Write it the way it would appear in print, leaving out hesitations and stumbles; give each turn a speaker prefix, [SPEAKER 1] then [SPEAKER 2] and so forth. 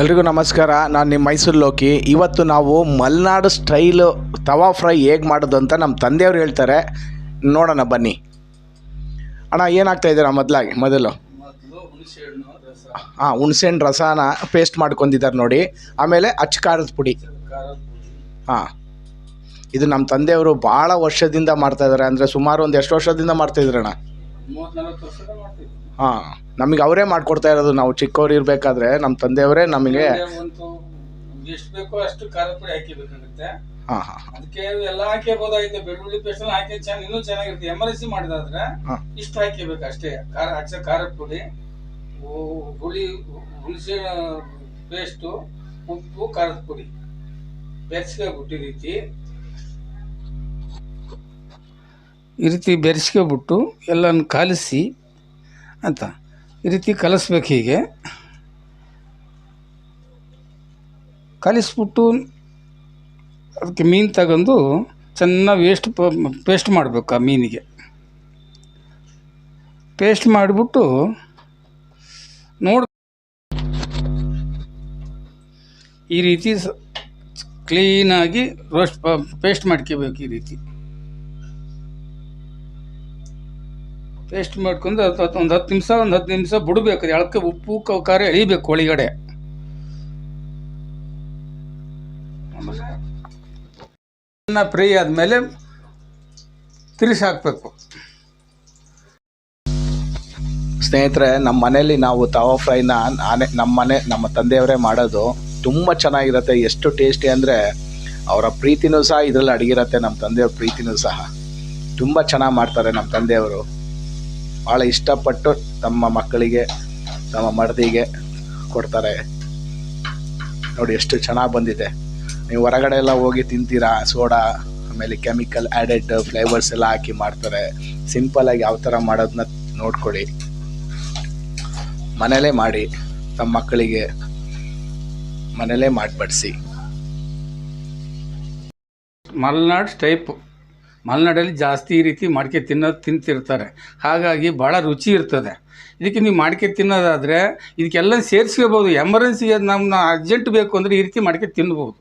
[SPEAKER 1] ಎಲ್ರಿಗೂ ನಮಸ್ಕಾರ. ನಾನು ನಿಮ್ಮ ಮೈಸೂರು ಲೋಕಿ. ಇವತ್ತು ನಾವು ಮಲೆನಾಡು ಸ್ಟೈಲು ತವಾ ಫ್ರೈ ಹೇಗೆ ಮಾಡೋದು ಅಂತ ನಮ್ಮ ತಂದೆಯವರು ಹೇಳ್ತಾರೆ. ನೋಡೋಣ ಬನ್ನಿ. ಅಣ್ಣ ಏನಾಗ್ತಾಯಿದ್ದೀರಾ? ಮೊದಲು ಹುಣಸೆಹಣ್ಣು ರಸನ ಪೇಸ್ಟ್ ಮಾಡ್ಕೊಂಡಿದ್ದಾರೆ ನೋಡಿ. ಆಮೇಲೆ ಅಚ್ಚ ಖಾರದ ಪುಡಿ. ಇದು ನಮ್ಮ ತಂದೆಯವರು ಭಾಳ ವರ್ಷದಿಂದ ಮಾಡ್ತಾಯಿದ್ದಾರೆ. ಅಂದರೆ ಸುಮಾರು ಒಂದು ಎಷ್ಟು ವರ್ಷದಿಂದ ಮಾಡ್ತಾಯಿದ್ರಣ್ಣ? ನಮಗೆ ಅವರೇ ಮಾಡಿಕೊಡ್ತಾ ಇರೋದು. ನಾವು ಚಿಕ್ಕವ್ರು ಇರಬೇಕಾದ್ರೆ ನಮ್ಮ ತಂದೆಯವರೇ ನಮಗೆ
[SPEAKER 2] ಎಷ್ಟು ಬೇಕೋ ಅಷ್ಟು ಖಾರದ ಪುಡಿ ಹಾಕಿಬೇಕಾಗುತ್ತೆ. ಅದಕ್ಕೆ ಎಲ್ಲ ಹಾಕಿರ್ಬೋದಾಗಿತ್ತು. ಬೆಳ್ಳುಳ್ಳಿ ಪೇಸ್ಟ್ ಎಲ್ಲ ಹಾಕಿ ಇನ್ನೂ ಚೆನ್ನಾಗಿರುತ್ತೆ. ಎಮರ್ಜೆನ್ಸಿ ಮಾಡಿದಾದ್ರೆ ಇಷ್ಟು ಹಾಕಿಬೇಕು ಅಷ್ಟೇ. ಖಾರದ ಪುಡಿ, ಹುಣಸೆ ಪೇಸ್ಟು, ಉಪ್ಪು, ಖಾರದ ಪುಡಿ ಬೆರೆಸ್ಕೊಬಿಟ್ಟು ಈ ರೀತಿ ಬೆರೆಸ್ಕೊಬಿಟ್ಟು ಎಲ್ಲನೂ ಕಲಿಸಿ ಅಂತ ಈ ರೀತಿ ಕಲಿಸ್ಬೇಕು. ಹೀಗೆ ಕಲಿಸ್ಬಿಟ್ಟು ಅದಕ್ಕೆ ಮೀನು ತಗೊಂಡು ಚೆನ್ನಾಗಿ ಪೇಸ್ಟ್ ಮಾಡಬೇಕು. ಆ ಮೀನಿಗೆ ಪೇಸ್ಟ್ ಮಾಡಿಬಿಟ್ಟು ಈ ರೀತಿ ಕ್ಲೀನಾಗಿ ಪೇಸ್ಟ್ ಮಾಡ್ಕೋಬೇಕು. ಈ ರೀತಿ ಪೇಸ್ಟ್ ಮಾಡ್ಕೊಂಡು ಒಂದು 10 ನಿಮಿಷ ಬಿಡಬೇಕು. ಎಳಕ್ಕೆ ಉಪ್ಪು ಖಾರ ಎಳಿಬೇಕು ಒಳಗಡೆ. ಆಮೇಲೆ ಫ್ರೈ ಆದಮೇಲೆ ತಿರ್ಸಿ ಹಾಕಬೇಕು.
[SPEAKER 1] ಸ್ನೇಹಿತರೆ, ನಮ್ಮ ಮನೇಲಿ ನಾವು ತವಾ ಫ್ರೈನ ನಮ್ಮ ತಂದೆಯವರೇ ಮಾಡೋದು. ತುಂಬ ಚೆನ್ನಾಗಿರುತ್ತೆ. ಎಷ್ಟು ಟೇಸ್ಟಿ ಅಂದರೆ ಅವರ ಪ್ರೀತಿನೂ ಸಹ ಇದರಲ್ಲಿ ಅಡಗಿರುತ್ತೆ. ನಮ್ಮ ತಂದೆಯವ್ರ ಪ್ರೀತಿನೂ ಸಹ ತುಂಬ ಚೆನ್ನಾಗಿ ಮಾಡ್ತಾರೆ. ನಮ್ಮ ತಂದೆಯವರು ಭಾಳ ಇಷ್ಟಪಟ್ಟು ತಮ್ಮ ಮಕ್ಕಳಿಗೆ, ತಮ್ಮ ಮಡದಿಗೆ ಕೊಡ್ತಾರೆ. ನೋಡಿ ಎಷ್ಟು ಚೆನ್ನಾಗಿ ಬಂದಿದೆ. ನೀವು ಹೊರಗಡೆ ಎಲ್ಲ ಹೋಗಿ ತಿಂತೀರಾ, ಸೋಡಾ ಆಮೇಲೆ ಕೆಮಿಕಲ್ ಆ್ಯಡೆಡ್ ಫ್ಲೇವರ್ಸ್ ಎಲ್ಲ ಹಾಕಿ ಮಾಡ್ತಾರೆ. ಸಿಂಪಲಾಗಿ ಯಾವ ಥರ ಮಾಡೋದನ್ನ ನೋಡ್ಕೊಳ್ಳಿ. ಮನೇಲೇ ಮಾಡಿ, ತಮ್ಮ ಮಕ್ಕಳಿಗೆ ಮನೇಲೇ ಮಾಡಿ ಬಡಿಸಿ.
[SPEAKER 2] ಮಲೆನಾಡಲ್ಲಿ ಜಾಸ್ತಿ ಈ ರೀತಿ ಮಾಡ್ಕೆ ತಿಂತಿರ್ತಾರೆ. ಹಾಗಾಗಿ ಭಾಳ ರುಚಿ ಇರ್ತದೆ. ಇದಕ್ಕೆ ನೀವು ಮಾಡ್ಕೆ ತಿನ್ನೋದಾದರೆ ಇದಕ್ಕೆಲ್ಲ ಸೇರಿಸ್ಕೋಬೋದು. ಎಮರ್ಜೆನ್ಸಿಗೆ ನಮ್ಮನ್ನ ಅರ್ಜೆಂಟ್ ಬೇಕು ಅಂದರೆ ಈ ರೀತಿ ಮಾಡ್ಕೆ ತಿನ್ಬೋದು.